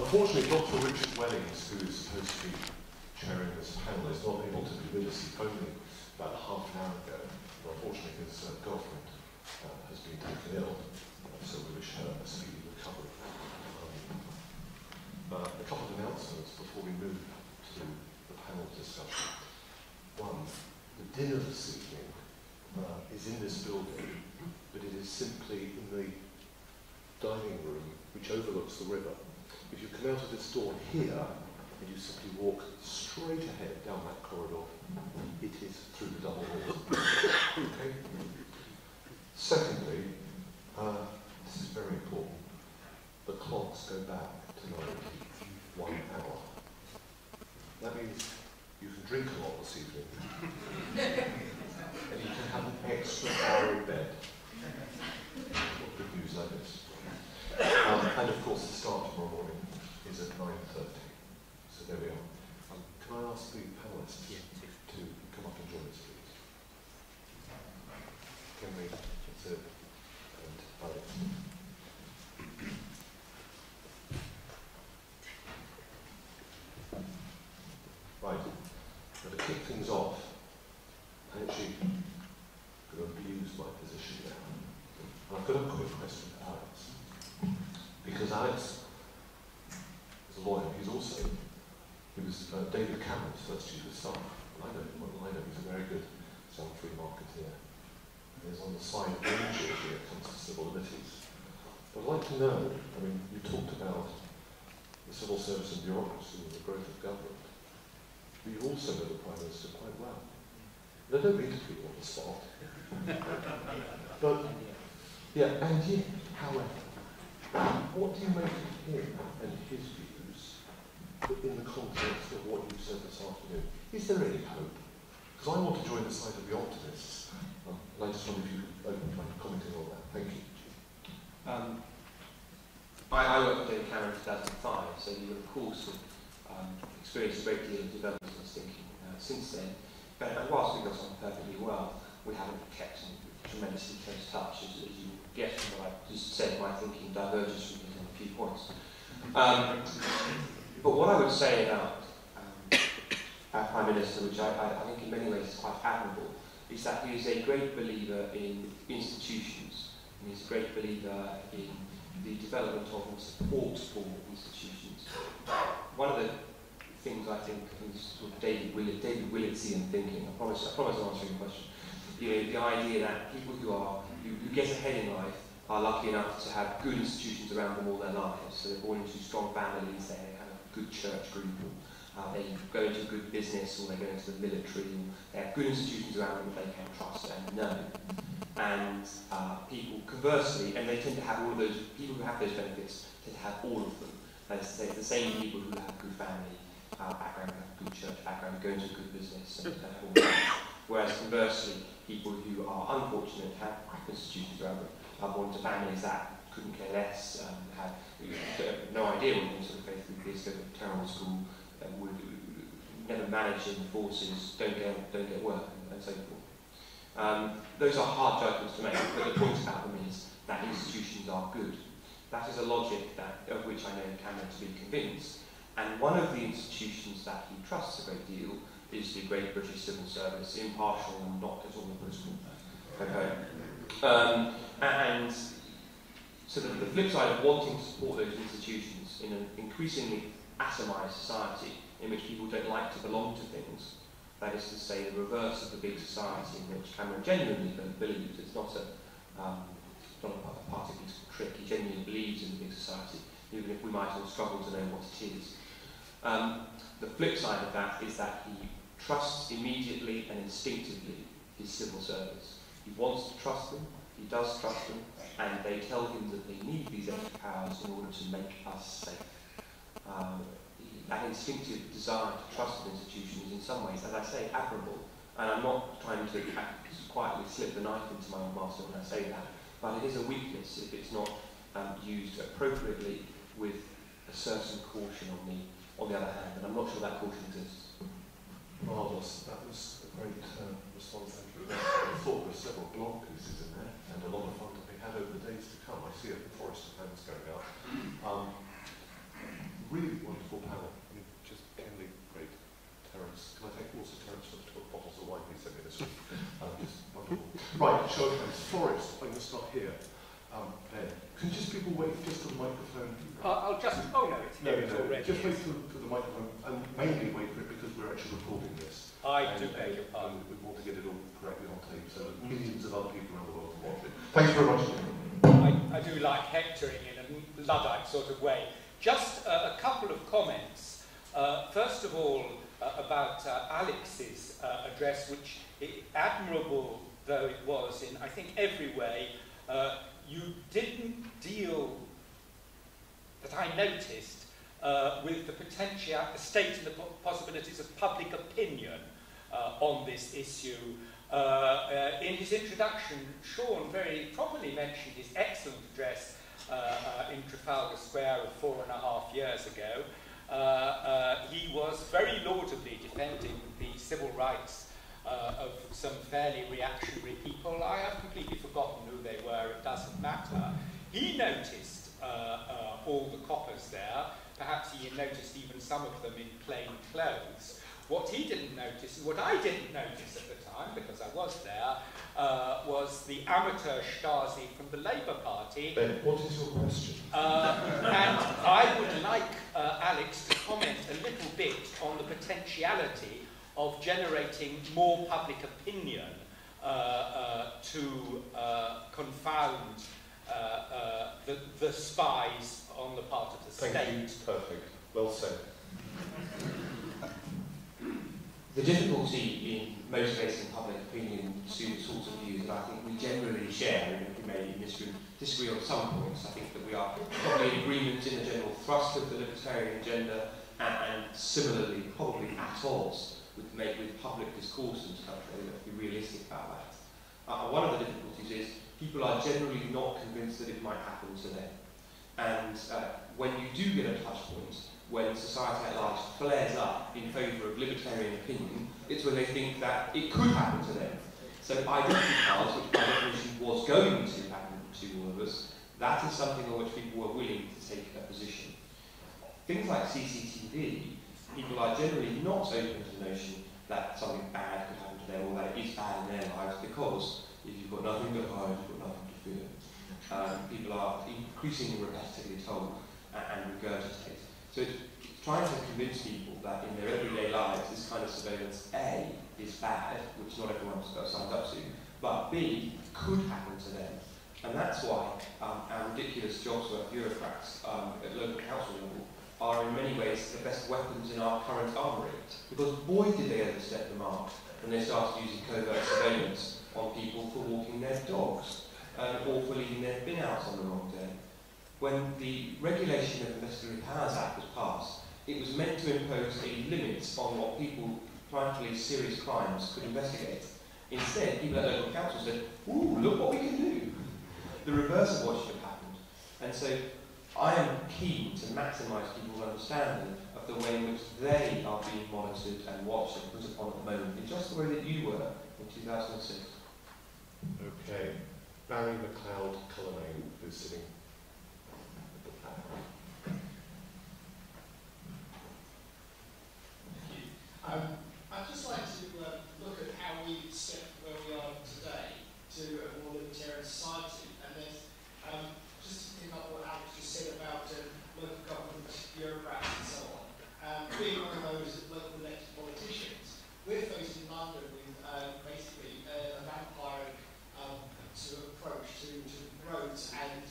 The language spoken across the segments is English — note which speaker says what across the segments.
Speaker 1: Unfortunately, Dr. Richard Wellings, who is supposed to be chairing this panel, is not able to be with us. He phoned me about half an hour ago. Unfortunately, his girlfriend has been taken ill, so we wish her a speedy recovery. A couple of announcements before we move to the panel discussion. One, the dinner this evening is in this building, but it is simply in the dining room which overlooks the river. If you come out of this door here, and you simply walk straight ahead down that corridor, it is through the double hall. Okay? Secondly, this is very important, the clocks go back to 1 hour. That means you can drink a lot this evening, and you can have an extra hour in bed. What good news that is. And of course, the start tomorrow morning is at 9:30. So there we are. Can I ask the panelists to come up and join us, please? Kenli, and Alex. Right. Now, to kick things off, I'm actually going to abuse my position now. And I've got a quick question for Alex. Because Alex is a lawyer. He was David Cameron's first chief of staff. I know him well. I know he's a very good free marketeer. He's on the side of danger when it comes to civil liberties. But I'd like to know, I mean, you talked about the civil service and bureaucracy and the growth of government. But you also know the Prime Minister quite well. And I don't mean to put you on the spot. But, yeah, and yet, however, what do you make of him and his views in the context of what you said this afternoon? Is there any hope? Because I want to join the side of the optimists. And I just wonder if you could open by commenting on that. Thank you.
Speaker 2: I worked with David Cameron in 2005, so you of course have experienced a great deal of development in thinking since then. But whilst we got on perfectly well, we haven't kept in tremendously close touch, as you get from what I just said. My thinking diverges from it in a few points. But what I would say about our Prime Minister, which I think in many ways is quite admirable, is that he is a great believer in institutions, and he's a great believer in the development of and support for institutions. One of the things I think is sort of David Willettsian thinking. I promise I'm answering your question. You know, the idea that people who get ahead in life are lucky enough to have good institutions around them all their lives. So they're born into strong families, they have a good church group, they go into a good business, or they go into the military, or they have good institutions around them that they can trust and know. And people, conversely, and they tend to have all of those, people who have those benefits tend to have all of them. That is to say, the same people who have good family background, have good church background, go into a good business, and have all that. Whereas conversely, people who are unfortunate have crap institutions around them, are born into families that couldn't care less, have no idea what they sort of go through kids, go to terrible school, would never manage in the forces, don't get work, and so forth. Those are hard judgments to make, but the point about them is that institutions are good. That is a logic of which I know Cameron to be convinced. And one of the institutions that he trusts a great deal is the great British civil service, impartial and not at all political. Okay. And so the flip side of wanting to support those institutions in an increasingly atomized society in which people don't like to belong to things, that is to say the reverse of the big society in which Cameron genuinely believes. It's not a particular trick. He genuinely believes in the big society, even if we might all struggle to know what it is. The flip side of that is that he trusts immediately and instinctively his civil service. He wants to trust them, he does trust them, and they tell him that they need these extra powers in order to make us safe. That instinctive desire to trust an institution is in some ways, as I say, admirable. And I'm not trying to quietly slip the knife into my own master when I say that, but it is a weakness if it's not used appropriately with a certain caution on the other hand, and I'm not sure that caution exists.
Speaker 1: Marvellous. That was a great response, thank you. I thought there were several blog pieces in there, and a lot of fun to be had over the days to come. I see a forest of hands going up. really wonderful panel. I mean, just Kenli, great. Terrence, can I thank also Terrence for the 12 bottles of wine he sent me this week? Just wonderful. Right, show of hands. Forrest, I'm going to start here. Ben, can just people wait just for the microphone?
Speaker 3: I'll just, oh no, it's here, it's already.
Speaker 1: Just wait for the microphone, and mainly wait for it because we're actually recording this.
Speaker 3: I do beg your pardon.
Speaker 1: We want to get it all correctly on tape so that millions of other people around the world can watch it. Thanks very much.
Speaker 3: I do like hectoring in a Luddite sort of way. Just a couple of comments. First of all, about Alex's address, which, admirable though it was in, I think, every way, you didn't deal, that I noticed, with the potential, the state and the possibilities of public opinion on this issue. In his introduction, Sean very properly mentioned his excellent address in Trafalgar Square of 4.5 years ago. He was very laudably defending the civil rights of some fairly reactionary people. I have completely forgotten who they were, it doesn't matter. He noticed all the coppers there. Perhaps he noticed even some of them in plain clothes. What he didn't notice, and what I didn't notice at the time, because I was there, was the amateur Stasi from the Labour Party.
Speaker 1: Ben, what is your question?
Speaker 3: And I would like Alex to comment a little bit on the potentiality of generating more public opinion to confound the spies on the part of the state.
Speaker 1: Thank you. Perfect. Well said.
Speaker 2: The difficulty in motivating public opinion to the sorts of views that I think we generally share, and we may in this room disagree on some points. I think that we are probably in agreement in the general thrust of the libertarian agenda, and similarly probably at odds with public discourse in this country. Let's be realistic about that. One of the difficulties is people are generally not convinced that it might happen to them. And when you do get a touch point, when society at large flares up in favour of libertarian opinion, it's when they think that it could happen to them. So identity cards, which by definition was going to happen to all of us, that is something on which people were willing to take a position. Things like CCTV, people are generally not open to the notion that something bad could happen to them or that it is bad in their lives, because if you've got nothing to hide, you've got nothing to fear. People are increasingly repetitively told and regurgitate. So it's trying to convince people that in their everyday lives this kind of surveillance, A, is bad, which not everyone's got signed up to, but B, could happen to them. And that's why our ridiculous jobs work bureaucrats at local council level are in many ways the best weapons in our current armoury. Because boy did they overstep the mark when they started using covert surveillance on people for walking their dogs or for leaving their bin out on the wrong day. When the Regulation of Investigatory Powers Act was passed, it was meant to impose a limit on what people trying to police serious crimes could investigate. Instead, people at local council said, ooh, look what we can do. The reverse of what should have happened. And so I am keen to maximise people's understanding of the way in which they are being monitored and watched and put upon at the moment, in just the way that you were in 2006.
Speaker 1: Okay. Barry McLeod-Cullinane, who's sitting at the platform.
Speaker 4: Thank you. I'd just like to look at how we step where we are today to a more libertarian society, and then just to pick up what Alex just said about local government bureaucrats and so on. Being one of those local elected politicians, we're faced in London with basically a vampire sort of approach to roads and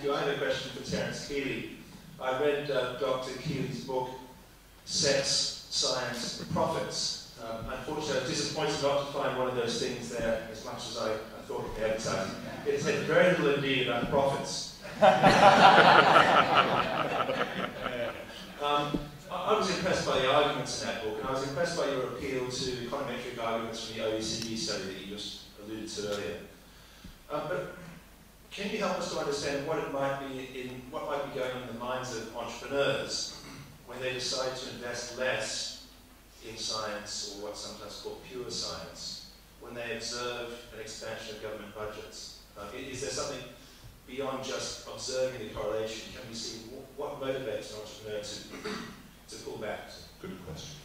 Speaker 5: you. I have a question for Terrence Kealey. I read Dr. Kealey's book, Sex, Science, Profits. Unfortunately, I was disappointed not to find one of those things there as much as I thought of the advertising. It said very little indeed about profits. I was impressed by the arguments in that book, and I was impressed by your appeal to econometric arguments from the OECD study that you just alluded to earlier. But can you help us to understand what might be going on in the minds of entrepreneurs when they decide to invest less in science, or what's sometimes called pure science, when they observe an expansion of government budgets? Is there something beyond just observing the correlation? Can we see what motivates an entrepreneur to pull back?
Speaker 1: Good question.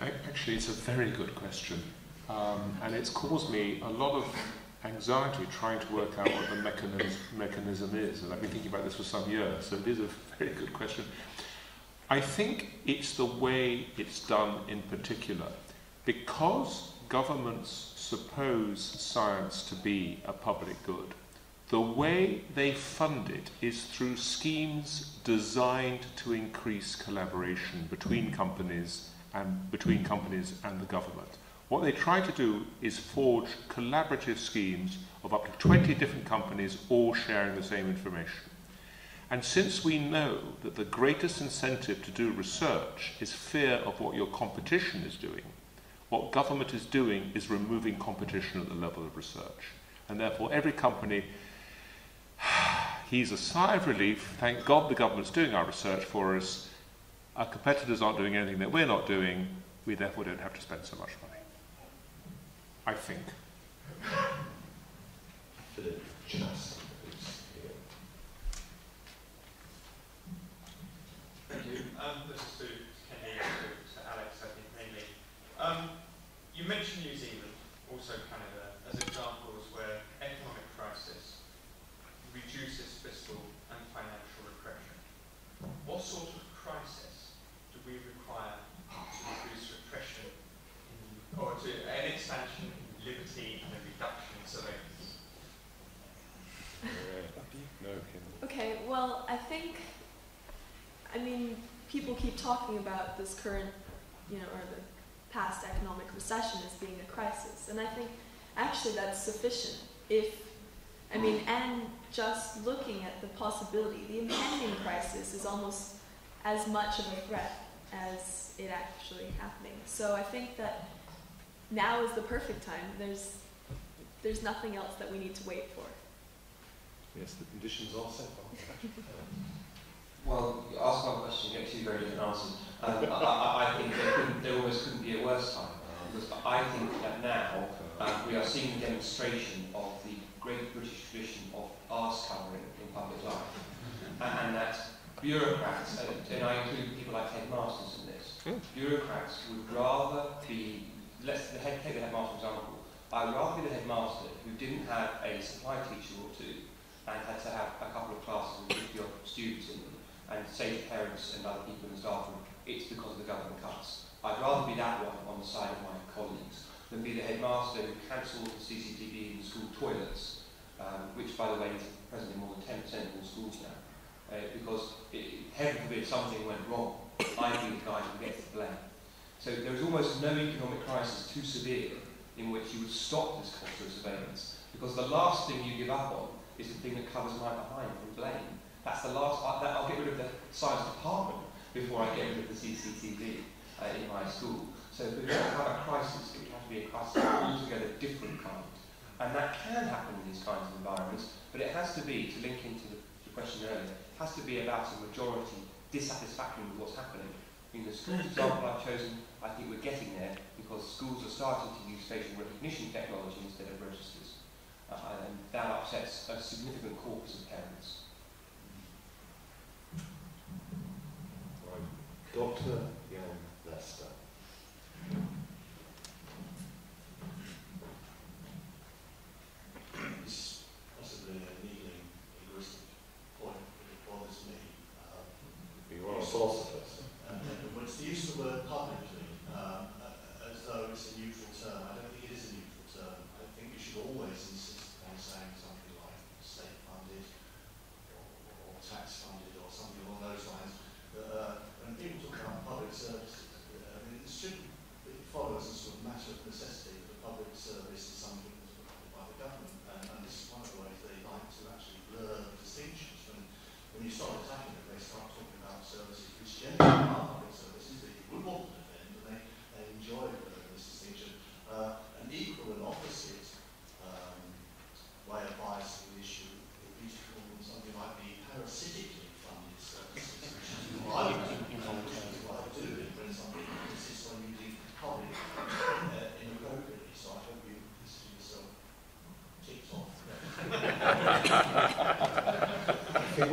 Speaker 6: Actually, it's a very good question. And it's caused me a lot of anxiety trying to work out what the mechanism is. And I've been thinking about this for some years, so it is a very good question. I think it's the way it's done in particular. Because governments suppose science to be a public good, the way they fund it is through schemes designed to increase collaboration between companies and the government. What they try to do is forge collaborative schemes of up to 20 different companies all sharing the same information. And since we know that the greatest incentive to do research is fear of what your competition is doing, what government is doing is removing competition at the level of research. And therefore every company heaves a sigh of relief. Thank God the government's doing our research for us. Our competitors aren't doing anything that we're not doing. We therefore don't have to spend so much money. I think.
Speaker 1: Philip, just
Speaker 7: Thank you. This is to Kenli and to Alex, I think, mainly. You mentioned New Zealand, also Canada, as examples where economic crisis reduces fiscal and financial repression. What sort of crisis do we require to reduce repression or to an expansion in liberty and a reduction in surveillance?
Speaker 8: Okay, well, I mean, people keep talking about this current, or the past economic recession as being a crisis, and I think actually that's sufficient and just looking at the possibility, the impending crisis is almost as much of a threat as it actually happening. So I think that now is the perfect time. There's nothing else that we need to wait for.
Speaker 1: Yes, the conditions are set.
Speaker 2: Well, you ask one question, you get two very different answers. I think there almost couldn't be a worse time. Because I think that now we are seeing a demonstration of the great British tradition of arse covering in public life. And that bureaucrats, and I include people like headmasters in this, bureaucrats would rather be, take the headmaster example, I would rather be the headmaster who didn't have a supply teacher or two and had to have a couple of classes with 50 odd students in them and say to parents and other people in the staff room, it's because of the government cuts. I'd rather be that one on the side of my colleagues than be the headmaster who cancelled the CCTV in the school toilets, which, by the way, is present in more than 10% of all schools now. Because, heaven forbid, something went wrong, I'd be the guy who gets the blame. So there is almost no economic crisis too severe in which you would stop this culture of surveillance, because the last thing you give up on is the thing that covers my behind from blame. That's the last, I'll get rid of the science department before I get rid of the CCTV in my school. So if we're going to have a crisis, it would have to be a crisis of an altogether different kind. And that can happen in these kinds of environments, but it has to be, to link into the question earlier, it has to be about a majority dissatisfaction with what's happening. In the schools example I've chosen, I think we're getting there because schools are starting to use facial recognition technology instead of registers. And that upsets a significant corpus of parents.
Speaker 1: Right. Dr. Jan Lester.
Speaker 9: It's possibly a kneeling, egoistic point, but it bothers me.
Speaker 1: You are a philosopher, sir.
Speaker 9: It's the use of the word publicly as though it's a neutral term. I don't think it is a neutral term. I think you should always insist on saying something like state-funded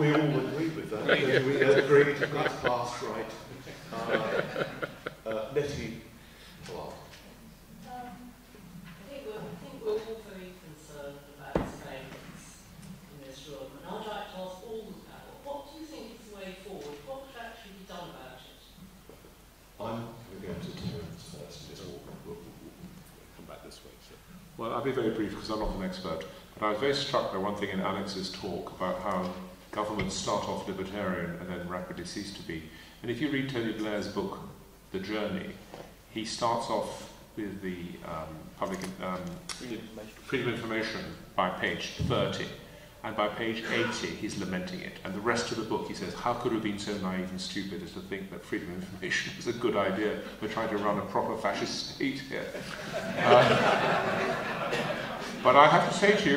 Speaker 1: we all agree with that. We agreed, that's passed, right. Nettie Clark.
Speaker 10: I think we're all very concerned about surveillance in this room, and I'd like to ask all the panel, what do you think is the way forward? What could actually be done about it?
Speaker 1: I'm going to go to Terrence first, and just we'll come back this way. So.
Speaker 6: Well, I'll be very brief because I'm not an expert, but I was very struck by one thing in Alex's talk about how governments start off libertarian and then rapidly cease to be. And if you read Tony Blair's book, The Journey, he starts off with the freedom of information by page 30, and by page 80 he's lamenting it, and the rest of the book he says, how could we have been so naive and stupid as to think that freedom of information is a good idea? We're trying to run a proper fascist state here. But I have to say to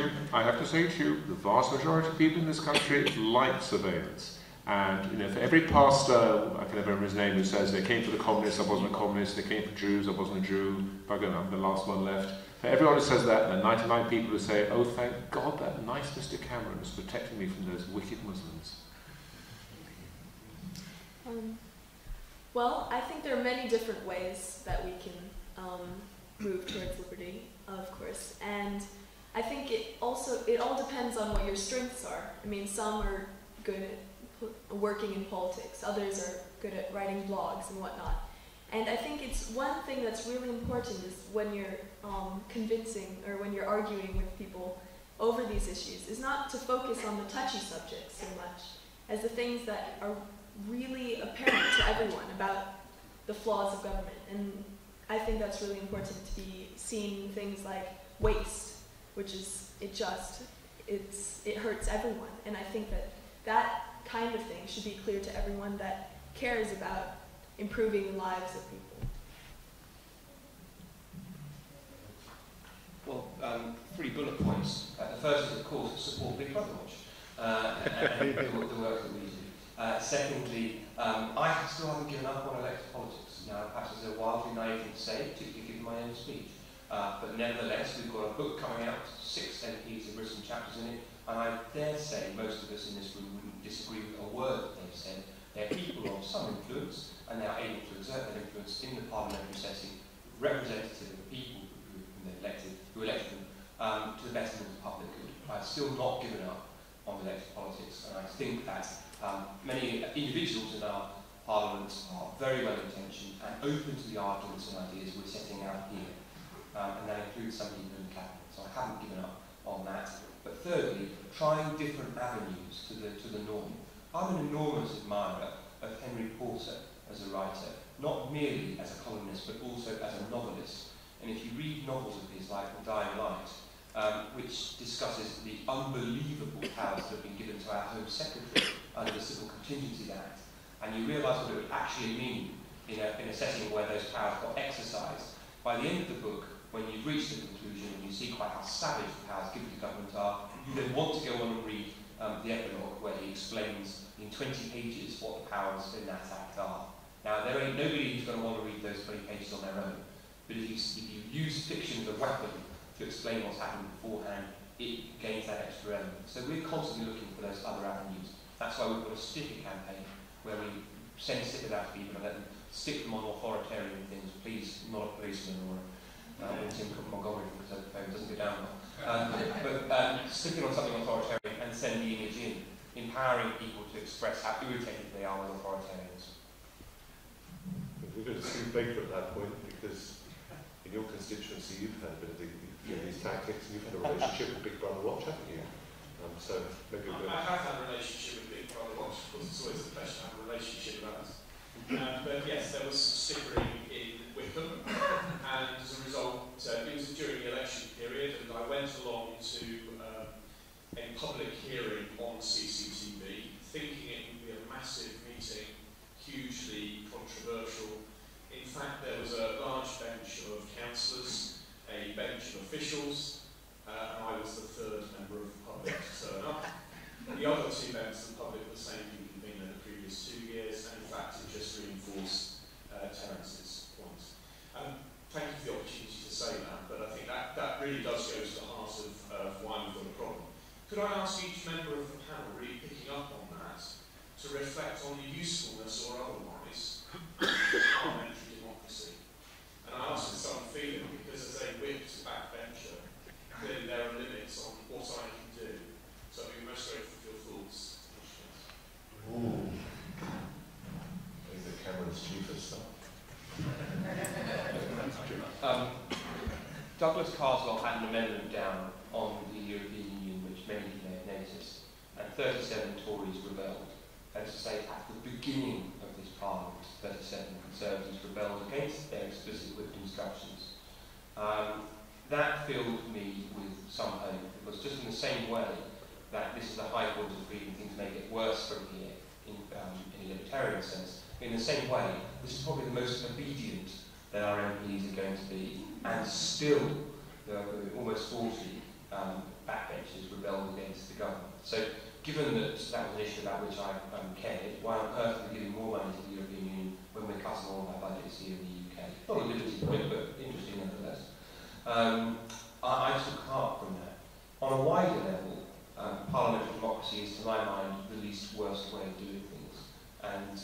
Speaker 6: you, the vast majority of people in this country like surveillance. And you know, for every pastor, I can never remember his name, who says they came for the communists, I wasn't a communist, they came for Jews, I wasn't a Jew, bugger, I'm the last one left. For everyone who says that, there are 99 people who say, oh, thank God that nice Mr. Cameron is protecting me from those wicked Muslims.
Speaker 8: Well, I think there are many different ways that we can move towards liberty, of course, and I think it all depends on what your strengths are. I mean, some are good at working in politics, others are good at writing blogs and whatnot. And I think it's one thing that's really important is when you're convincing or when you're arguing with people over these issues is not to focus on the touchy subjects so much as the things that are really apparent to everyone about the flaws of government. And I think that's really important to be seeing things like waste, which is, it hurts everyone. And I think that kind of thing should be clear to everyone that cares about improving the lives of people.
Speaker 2: Well, 3 bullet points. The first is, of course, support Big Brother Watch and the work that we do. Secondly, I still haven't given up on elected politics. Now, perhaps it's a wildly naive thing to say, particularly given my own speech. But nevertheless, we've got a book coming out, 6 MPs have written chapters in it, and I dare say most of us in this room wouldn't disagree with a word that they've said. They're people of some influence, and they are able to exert that influence in the parliamentary setting, representative of the people who elected them, to the betterment of the public good. I've still not given up on elected politics, and I think that many individuals in our parliament are very well intentioned and open to the arguments and ideas we're setting out here. And that includes some people in the cabinet, so I haven't given up on that. But thirdly, trying different avenues to the norm. I'm an enormous admirer of Henry Porter as a writer, not merely as a columnist, but also as a novelist. And if you read novels of his like The Dying Light, which discusses the unbelievable powers that have been given to our Home Secretary under the Civil Contingencies Act, and you realise what it would actually mean in a setting where those powers got exercised, by the end of the book, when you've reached the conclusion and you see quite how savage the powers given to government are, you then want to go on and read the epilogue where he explains in 20 pages what the powers in that act are. Now, there ain't nobody who's going to want to read those 20 pages on their own, but if you use fiction as a weapon to explain what's happened beforehand, it gains that extra element. So we're constantly looking for those other avenues. That's why we've got a sticker campaign where we send stickers out to people and let them stick them on authoritarian things. Please, not a policeman or Tim Montgomery from Conservative doesn't go down well. But sticking on something authoritarian and send the image in, empowering people to express how irritated they are with authoritarians.
Speaker 1: We're going to see Baker at that point because in your constituency you've had a bit of these tactics and you've had a relationship with Big Brother Watch, haven't you? So maybe
Speaker 11: I have had a relationship with Big Brother Watch. Of course, it's always a pleasure to have a relationship with us. But yes, there was stickering in Wickham, and as a result, it was during the election period, and I went along to a public hearing on CCTV, thinking it would be a massive meeting, hugely controversial. In fact, there was a large bench of councillors, a bench of officials, and I was the 3rd member of the public to turn up. The other 2 members of the public were the same people who'd been there the previous 2 years, and in fact it just reinforced Terrence's point. Thank you for the opportunity to say that, but I think that really does go to the heart of why we've got a problem. Could I ask each member of the panel, really picking up on that,
Speaker 1: stuff.
Speaker 2: Douglas Carswell had an amendment down on the European Union which many people may have noticed, and 37 Tories rebelled. That is to say, at the beginning of this Parliament, 37 Conservatives rebelled against their explicit whipped instructions. That filled me with some hope, because just in the same way that this is a high point of freedom, things may get worse from here in a libertarian sense, in the same way, this is probably the most obedient that our MPs are going to be, and still, almost 40 backbenchers rebelled against the government. So, given that that was an issue about which I cared, why on earth are we giving more money to the European Union when we're cutting all of our budgets here in the UK? Not a liberty point, but interesting nonetheless. I took heart from that. On a wider level, parliamentary democracy is, to my mind, the least worst way of doing things. And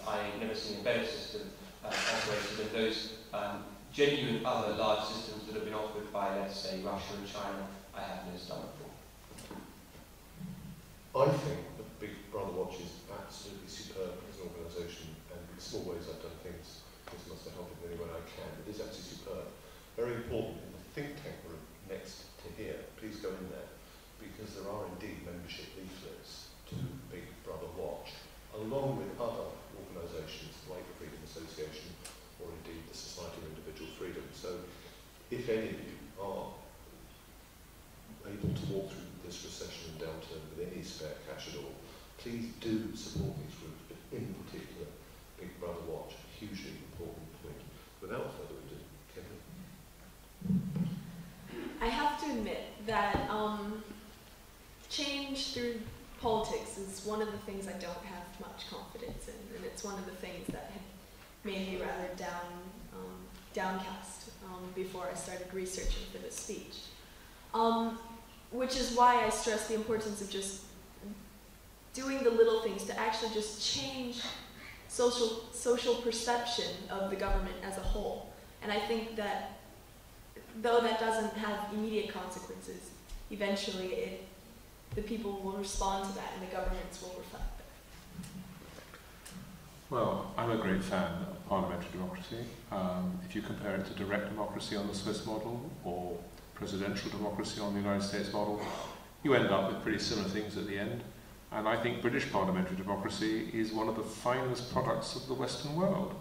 Speaker 2: I've never seen a better system operated than those genuine other large systems that have been offered by, let's say, Russia and China. I have no stomach for.
Speaker 1: I think the Big Brother Watch is absolutely superb as an organisation, and in small ways I've done things. This must have helped in any way I can. It is absolutely superb. Very important in the think tank room next to here. Please go in there, because there are indeed membership leaflets to Big Brother Watch, along with other organisations like the Freedom Association or indeed the Society of Individual Freedom. So if any of you are able to walk through this recession and downturn with any spare cash at all, please do support these groups, but in particular Big Brother Watch, a hugely important point. Without further ado, Kenli.
Speaker 8: I have to admit that change through politics is one of the things I don't have much confidence in, and it's one of the things that had made me rather downcast before I started researching for this speech. Which is why I stress the importance of just doing the little things to actually just change social perception of the government as a whole. And I think that though that doesn't have immediate consequences, eventually the people will respond to that and the governments will reflect that.
Speaker 6: Well, I'm a great fan of parliamentary democracy. If you compare it to direct democracy on the Swiss model or presidential democracy on the United States model, you end up with pretty similar things at the end. And I think British parliamentary democracy is one of the finest products of the Western world.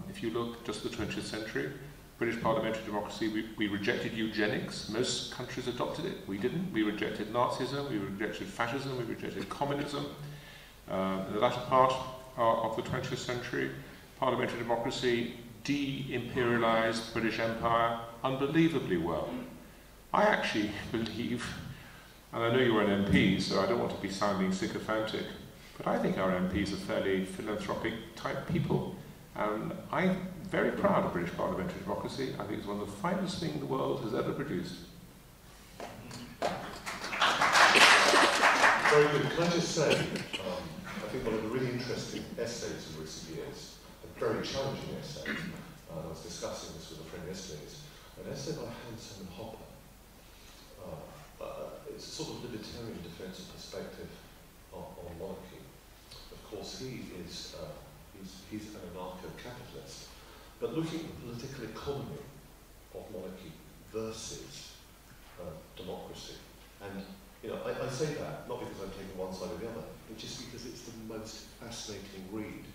Speaker 6: If you look just at the 20th century, British parliamentary democracy, we rejected eugenics. Most countries adopted it. We didn't. We rejected Nazism, we rejected fascism, we rejected communism. In the latter part of the 20th century, parliamentary democracy de-imperialized British Empire unbelievably well. I actually believe, and I know you're an MP, so I don't want to be sounding sycophantic, but I think our MPs are fairly philanthropic type people. And I'm very proud of British parliamentary democracy. I think it's one of the finest things the world has ever produced.
Speaker 1: Very good. Can I just say, I think one of the really interesting essays of recent years, a very challenging essay, I was discussing this with a friend yesterday, is an essay by Hans Hopper. It's a sort of libertarian defensive perspective on monarchy. Of course, he's an anarcho-capitalist, but looking at the political economy of monarchy versus democracy. And I say that not because I'm taking one side or the other, but just because it's the most fascinating read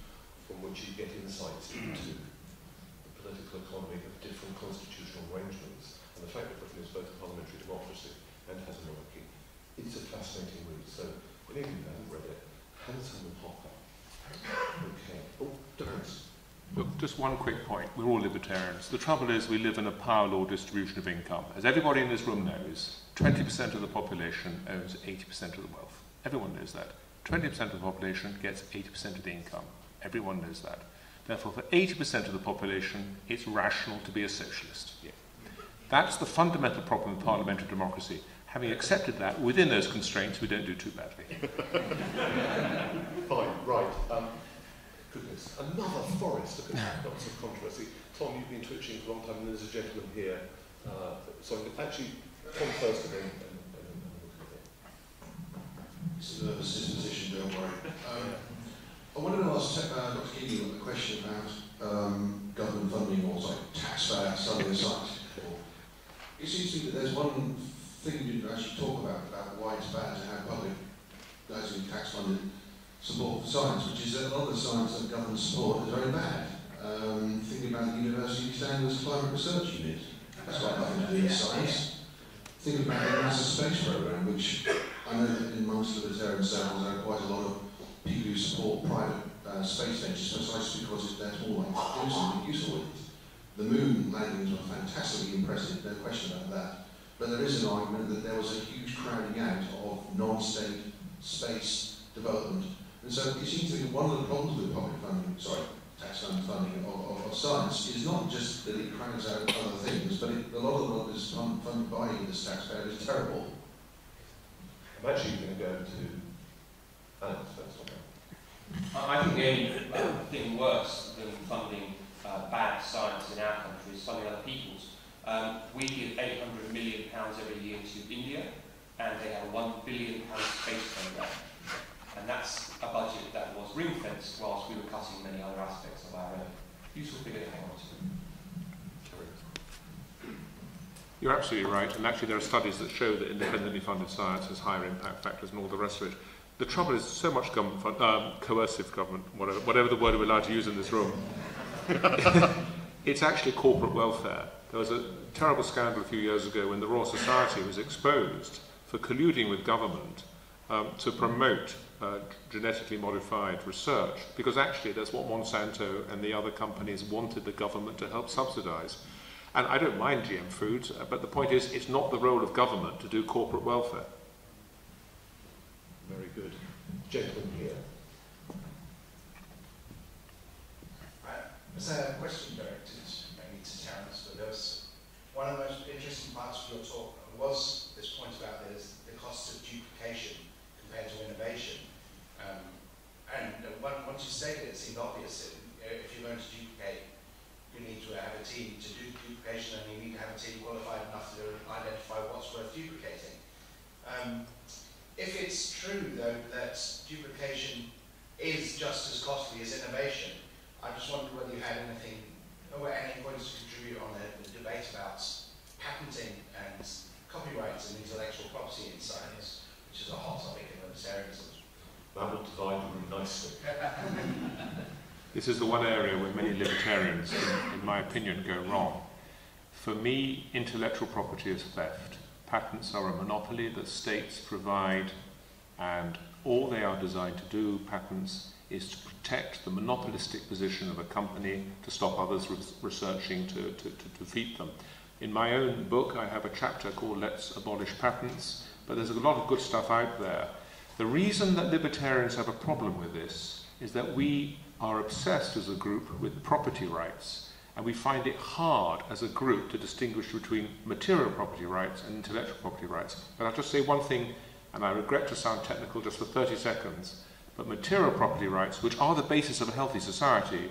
Speaker 1: from which you get insights into the political economy of different constitutional arrangements. And the fact that Britain is both a parliamentary democracy and has a monarchy, it's a fascinating read. So, believe me, I haven't read it. Handsome and Hopper. Okay. Oh, Terrence.
Speaker 6: Look, just one quick point. We're all libertarians. The trouble is we live in a power law distribution of income. As everybody in this room knows, 20% of the population owns 80% of the wealth. Everyone knows that. 20% of the population gets 80% of the income. Everyone knows that. Therefore, for 80% of the population, it's rational to be a socialist. Yeah. That's the fundamental problem with parliamentary democracy. Having accepted that, within those constraints, we don't do too badly.
Speaker 1: Fine, right. Goodness, another forest of lots of controversy. Tom, you've been twitching for a long time, and there's a gentleman here. So actually, Tom first, and then
Speaker 12: It's a nervous disposition, don't worry. I wanted to ask Dr. Kealey a question about government funding or taxpayer funding of science. It seems to me that there's one thing you didn't actually talk about why it's bad to have public, actually tax-funded support for science, which is that a lot of the science that government support is very bad. Thinking about the University Standards Climate Research Unit, that's got nothing to do with science. Thinking about the NASA space program, which I know that in most libertarian circles there are quite a lot of people who support private space ventures precisely because that's more likely to do something useful with it. The moon landings were fantastically impressive, no question about that. But there is an argument that there was a huge crowding out of non-state space development. And so it seems to me one of the problems with public funding, tax funding of science is not just that it crowds out other things, but a lot of what is funded by this taxpayer is terrible.
Speaker 1: I'm actually going to go to Alex first.
Speaker 2: I think the only thing worse than funding bad science in our country is funding other people's. We give £800 million every year to India, and they have a £1 billion space program. And that's a budget that was ring-fenced whilst we were cutting many other aspects of our own. Useful figure to hang on to.
Speaker 6: You're absolutely right, and actually there are studies that show that independently funded science has higher impact factors and all the rest of it. The trouble is so much government coercive government, whatever the word we're allowed to use in this room, it's actually corporate welfare. There was a terrible scandal a few years ago when the Royal Society was exposed for colluding with government to promote genetically modified research, because actually that's what Monsanto and the other companies wanted the government to help subsidise. And I don't mind GM foods, but the point is it's not the role of government to do corporate welfare.
Speaker 1: Very good. Gentleman here.
Speaker 13: So I have a question directed mainly to Terrence, but there was one of the most interesting parts of your talk was this point about the cost of duplication compared to innovation. Once you stated it, it seemed obvious that if you're going to duplicate, you need to have a team to do duplication, and you need to have a team qualified enough to identify what's worth duplicating. If it's true, though, that duplication is just as costly as innovation, I just wondered whether you had anything, or any points to contribute on the debate about patenting and copyrights and intellectual property in science, which is a hot topic in libertarianism.
Speaker 1: That will divide the room nicely.
Speaker 6: This is the one area where many libertarians, in my opinion, go wrong. For me, intellectual property is theft. Patents are a monopoly that states provide, and all they are designed to do, patents, is to protect the monopolistic position of a company, to stop others researching to defeat them. In my own book, I have a chapter called Let's Abolish Patents, but there's a lot of good stuff out there. The reason that libertarians have a problem with this is that we are obsessed as a group with property rights, and we find it hard as a group to distinguish between material property rights and intellectual property rights. But I'll just say one thing, and I regret to sound technical just for 30 seconds, but material property rights, which are the basis of a healthy society,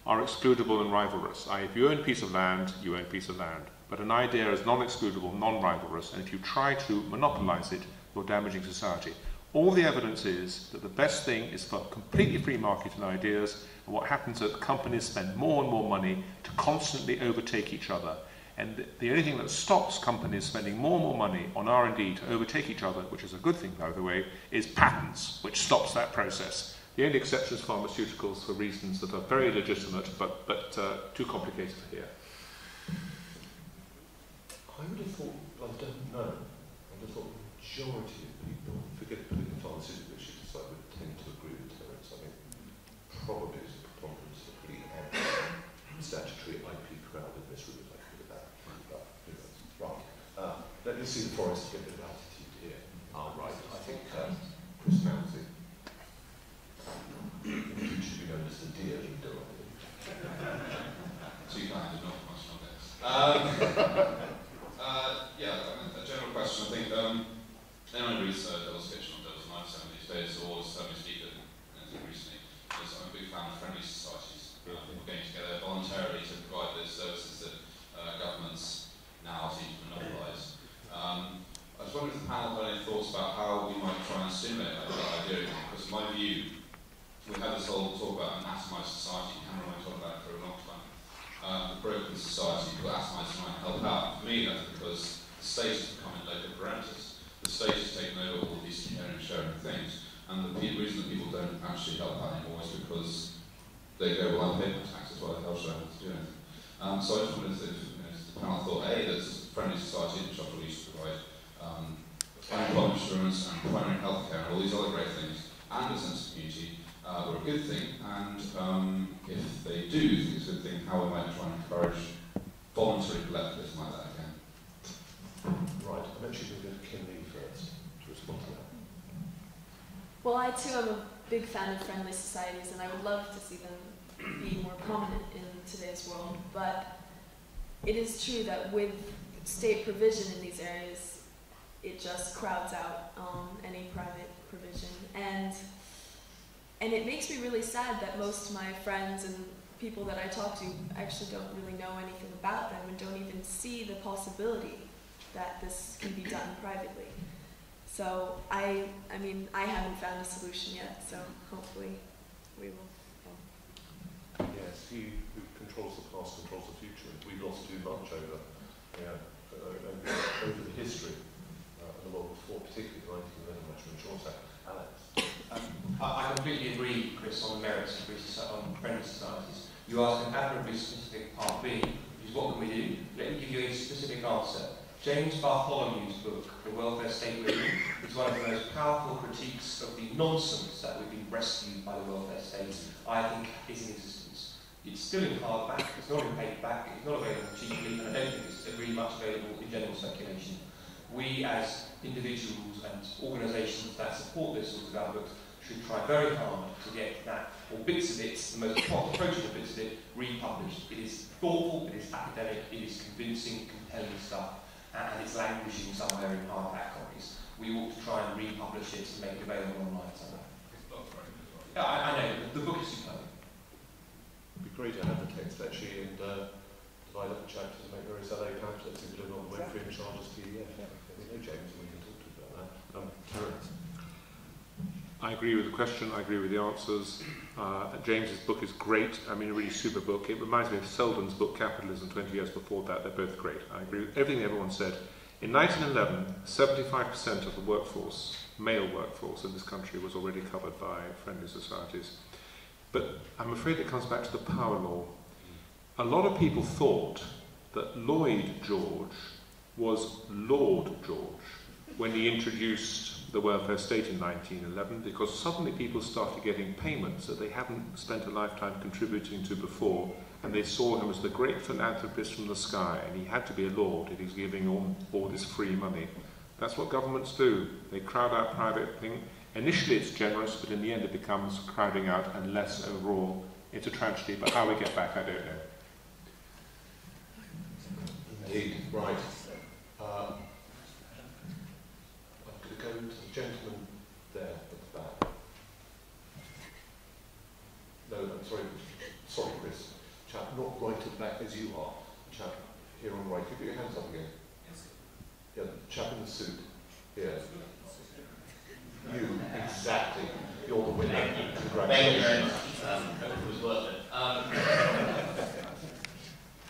Speaker 6: are excludable and rivalrous. If you own a piece of land, you own a piece of land. But an idea is non-excludable, non-rivalrous, and if you try to monopolize it, you're damaging society. All the evidence is that the best thing is for completely free market in ideas, and what happens is that companies spend more and more money to constantly overtake each other. And the only thing that stops companies spending more and more money on R&D to overtake each other, which is a good thing, by the way, is patents, which stops that process. The only exception is pharmaceuticals for reasons that are very legitimate, but too complicated for here.
Speaker 1: I would have thought, I don't know, I would have thought the majority of people, forget putting the pharmaceutical issues aside, would tend to agree with Terrence. I mean, probably is a preponderance of pretty statutory IP crowd in this room, if I could that. But who knows? Right. Let me see the forest get a bit of altitude here. Right. I think Chris Mounsey. You should be known as the deer leader, I think.
Speaker 14: Too kind, not much on this. A general question. I think anyone who reads Devil's Kitchen or Devil's Lifestyle these days, or certainly speaker recently, is I'm a big fan of friendly societies. People getting together voluntarily to provide those services that governments now seem to monopolise. I was wondering if the panel had any thoughts about how we might try and stimulate that idea, because in my view, we've had this whole talk about an atomised society. Cameron and I talked about it for a long friendly society, people ask me to try and help out. For me, that's because the state is becoming local parameters. The state has taken over all these sharing things, and the reason that people don't actually help out anymore is because they go, well, I'm paying my taxes, why the hell should I have to do anything? So I just wondered if the panel thought, A, that friendly society, which I believe should provide unemployment insurance and primary health care and all these other great things, and a sense of community, were a good thing, and if they do think it's a good thing, how we might try and encourage voluntary collectivism like that again.
Speaker 1: Right, I'm actually going to go to Kenli first to respond to that.
Speaker 8: Well, I too am a big fan of friendly societies, and I would love to see them be more prominent in today's world, but it is true that with state provision in these areas, it just crowds out any private provision. And it makes me really sad that most of my friends and people that I talk to actually don't really know anything about them and don't even see the possibility that this can be done privately. So I mean, I haven't found a solution yet, so hopefully we will.
Speaker 1: Yes, he who controls the past controls the future. We've lost too much over the history and the world before, particularly the 1911 National Insurance Act. Alex?
Speaker 2: I completely agree, Chris, on the merits of friendly societies. You ask an admirably specific part B, which is what can we do? Let me give you a specific answer. James Bartholomew's book, The Welfare State Movement, is one of the most powerful critiques of the nonsense that we've been rescued by the welfare state, I think, is in existence. It's still in hardback, it's not in paperback, it's not available cheaply, and I don't think it's really much available in general circulation. We, as individuals and organisations that support this sort of government, should try very hard to get that, or bits of it, the most approachable bits of it, republished. It is thoughtful, it is academic, it is convincing, compelling stuff, and it's languishing somewhere in hardback copies. We ought to try and republish it and make it available online somewhere. Yeah, I know, the book is superb.
Speaker 1: It'd be great to have the text actually and divide up the chapters and make various LA pamphlets and put it on the web free and charge as PDF. We know James and we can talk to you about that. Terrence?
Speaker 6: I agree with the question, I agree with the answers. James's book is great, I mean a really super book. It reminds me of Selden's book Capitalism 20 years before that. They're both great. I agree with everything everyone said. In 1911, 75% of the workforce, male workforce in this country was already covered by friendly societies. But I'm afraid it comes back to the power law. A lot of people thought that Lloyd George was Lord George when he introduced the welfare state in 1911, because suddenly people started getting payments that they hadn't spent a lifetime contributing to before, and they saw him as the great philanthropist from the sky, and he had to be a lord if he's giving all this free money. That's what governments do. They crowd out private things. Initially it's generous, but in the end it becomes crowding out and less overall. It's a tragedy, but how we get back, I don't know.
Speaker 1: Indeed, right. I'm going to go to the gentleman there at the back. No, I'm sorry, Chris. Chap not right at the back as you are. Chap here on the right. Could you put your hands up again? Yeah, the chap in the suit. Here. You, exactly. You're the winner.
Speaker 15: Thank you.
Speaker 1: Congratulations.
Speaker 15: Thank you very much. Hope it was worth it.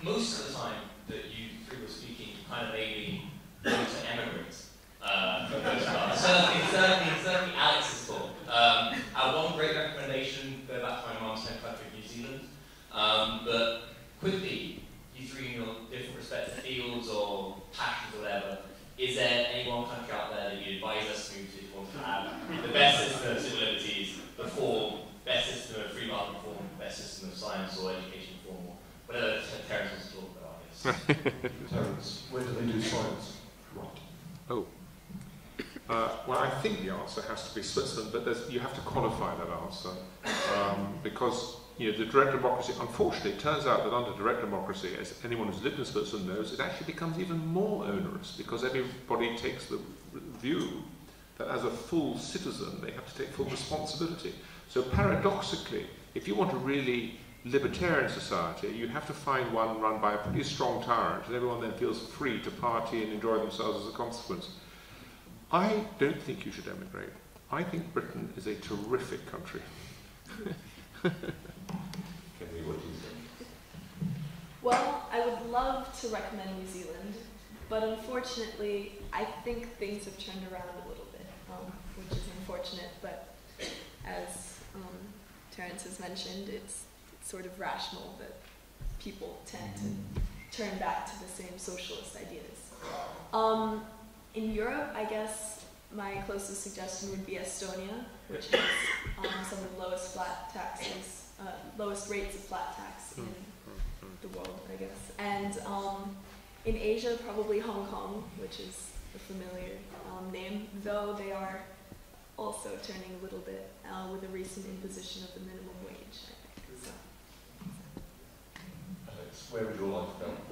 Speaker 15: Most of the time that you three were speaking, you kind of made me want to emigrate. For those parts. Certainly Alex's thought. I have one great recommendation, go back to my mom's home country, New Zealand. But quickly, you three in your different respective fields or passions or whatever, is there any one country out there that you advise us to move to if you want to have the best system of civil liberties before best system of free market reform, best system of science or education reform, or whatever Terrence wants to talk about, I guess.
Speaker 1: Terrence, where do they do science? Right.
Speaker 6: Oh. Well, I think the answer has to be Switzerland, but you have to qualify that answer because the direct democracy, unfortunately, it turns out that under direct democracy, as anyone who's lived in Switzerland knows, it actually becomes even more onerous because everybody takes the view that as a full citizen, they have to take full responsibility. So paradoxically, if you want a really libertarian society, you have to find one run by a pretty strong tyrant, and everyone then feels free to party and enjoy themselves as a consequence. I don't think you should emigrate. I think Britain is a terrific country.
Speaker 8: Well, I would love to recommend New Zealand, but unfortunately, I think things have turned around a little bit, which is unfortunate, but as Terrence has mentioned, it's sort of rational that people tend to turn back to the same socialist ideas. In Europe, I guess my closest suggestion would be Estonia, which has some of the lowest flat taxes, lowest rates of flat tax in the world, I guess. And in Asia, probably Hong Kong, which is a familiar name, though they are also turning a little bit with the recent imposition of the minimum wage, I think. So.
Speaker 1: Alex, where would your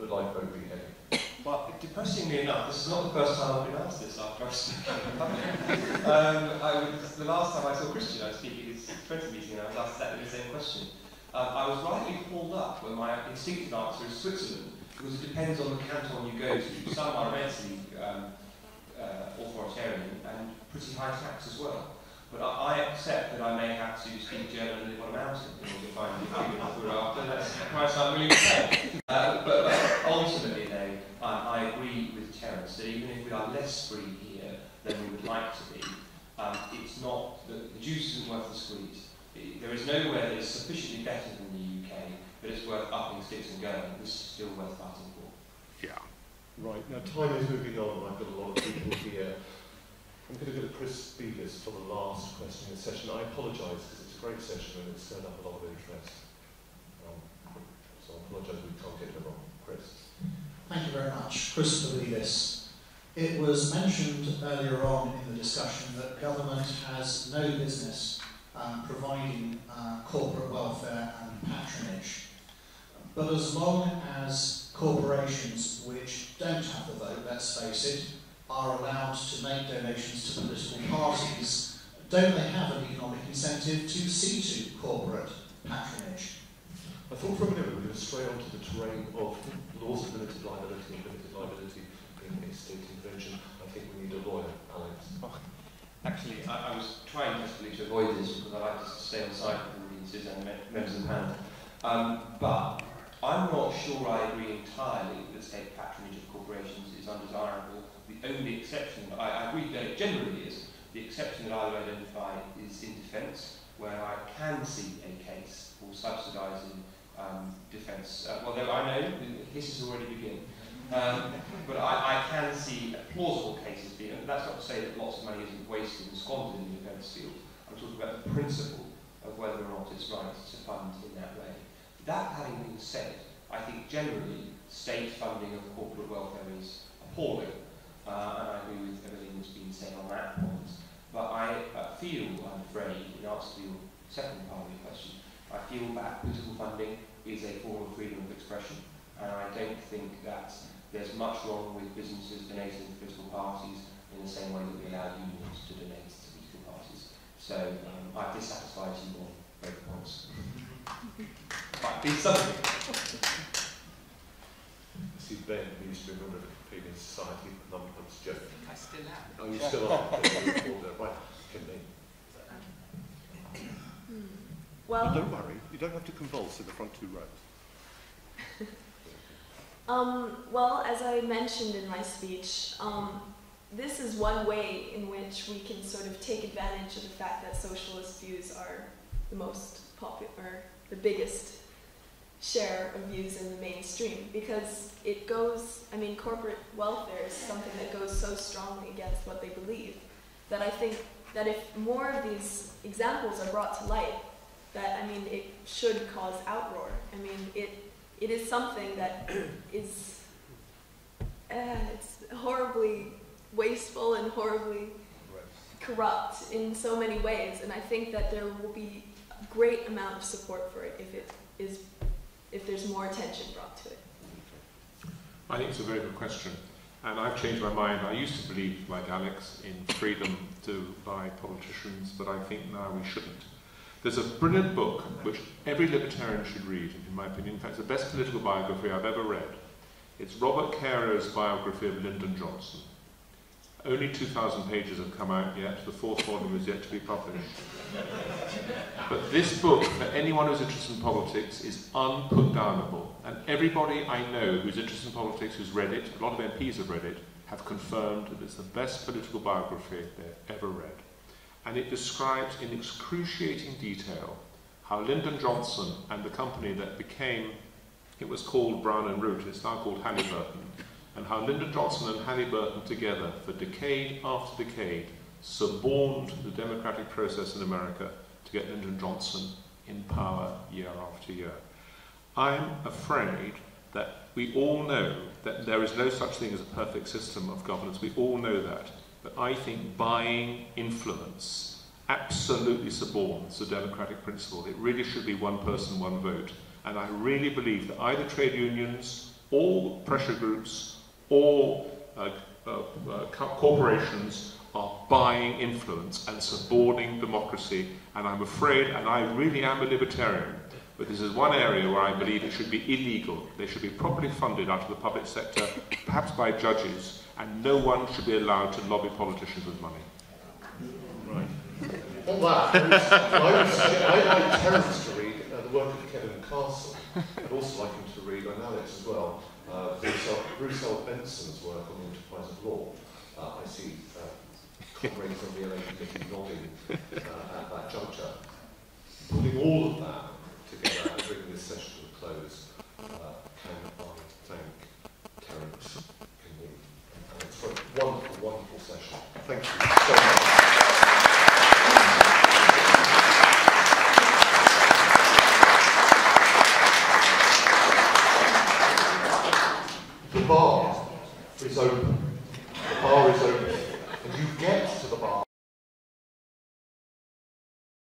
Speaker 1: lifeboat be heading?
Speaker 16: Well, depressingly enough, this is not the first time I've been asked this after I've spoken in public. The last time I saw Christian, I was speaking at his 20 meeting, and I was asked exactly the same question. I was rightly pulled up when my instinctive answer is Switzerland, because it depends on the canton you go to. Some are immensely authoritarian and pretty high tax as well. But I accept that I may have to speak German and live on a mountain in order to find the figure that we're after. That's the price I'm willing to pay. But ultimately, though, I agree with Terrence that even if we are less free here than we would like to be, it's not, the juice isn't worth the squeeze. There is nowhere that is sufficiently better than the UK, but it's worth upping sticks and going. This is still worth fighting for.
Speaker 6: Yeah.
Speaker 1: Right, now time is moving on, and I've got a lot of people here. I'm going to go to Chris Bevis for the last question in the session. I apologise because it's a great session and it's turned up a lot of interest. So I apologise we can't get it on. Chris.
Speaker 17: Thank you very much. Christopher Bevis. It was mentioned earlier on in the discussion that government has no business providing corporate welfare and patronage. But as long as corporations which don't have the vote, let's face it, are allowed to make donations to political parties, don't they have an economic incentive to see to corporate patronage?
Speaker 1: I thought for a minute we were going to stray onto the terrain of laws of limited liability and limited liability in a state intervention. I think we need a lawyer, Alex.
Speaker 16: Actually, I was trying desperately to avoid this because I like to stay on side with the audiences and members of the panel. But I'm not sure I agree entirely that state patronage of corporations is undesirable. The only exception, I agree that it generally is, the exception that I would identify is in defence, where I can see a case for subsidising defence. Although I know the hisses already begin. But I can see a plausible cases being, and that's not to say that lots of money isn't wasted and squandered in the defence field. I'm talking about the principle of whether or not it's right to fund in that way. That having been said, I think generally state funding of corporate welfare is appalling. And I agree with everything that's been said on that point. But I feel, I'm afraid, in answer to your second part of your question, I feel that political funding is a form of freedom of expression, and I don't think that there's much wrong with businesses donating to political parties in the same way that we allow unions to donate to political parties. So I've dissatisfied you on both points. Might be something.
Speaker 1: This is Ben, who used to be a member of the Competing Society for Numbers. Jeff.
Speaker 3: I still am.
Speaker 1: Oh, you still are? Right, Kenli.
Speaker 8: Well,
Speaker 1: don't worry, you don't have to convulse in the front two rows.
Speaker 8: Well, as I mentioned in my speech, this is one way in which we can sort of take advantage of the fact that socialist views are the most popular, or the biggest share of views in the mainstream, because it goes, I mean, corporate welfare is something that goes so strongly against what they believe, that I think that if more of these examples are brought to light, that, I mean, it should cause outroar. I mean, it is something that is, it's horribly wasteful and horribly corrupt in so many ways, and I think that there will be a great amount of support for it if there's more attention brought to it.
Speaker 6: I think it's a very good question, and I've changed my mind. I used to believe, like Alex, in freedom to buy politicians, but I think now we shouldn't. There's a brilliant book which every libertarian should read, in my opinion. In fact, it's the best political biography I've ever read. It's Robert Caro's biography of Lyndon Johnson. Only 2,000 pages have come out yet. The 4th volume is yet to be published. But this book, for anyone who's interested in politics, is unputdownable. And everybody I know who's interested in politics, who's read it, a lot of MPs have read it, have confirmed that it's the best political biography they've ever read. And it describes in excruciating detail how Lyndon Johnson and the company that became, it was called Brown and Root, it's now called Halliburton, and how Lyndon Johnson and Halliburton together, for decade after decade, suborned the democratic process in America to get Lyndon Johnson in power year after year. I'm afraid that we all know that there is no such thing as a perfect system of governance. We all know that. But I think buying influence absolutely suborns the democratic principle. It really should be one person, one vote. And I really believe that either trade unions or pressure groups or corporations are buying influence and suborning democracy. And I'm afraid, and I really am a libertarian, but this is one area where I believe it should be illegal. They should be properly funded out of the public sector, perhaps by judges, and no one should be allowed to lobby politicians with money.
Speaker 1: Right. On that, I'd like Terrence to read the work of Kevin Castle. I'd also like him to read, and Alex as well, Bruce L. Benson's work on the enterprise of law. I see comrades from the LAPD nodding at that juncture. Putting all of that together and bringing this session to a close, can I thank Terrence Kealey. And it's for a wonderful, wonderful session. Thank you so much. The bar is open.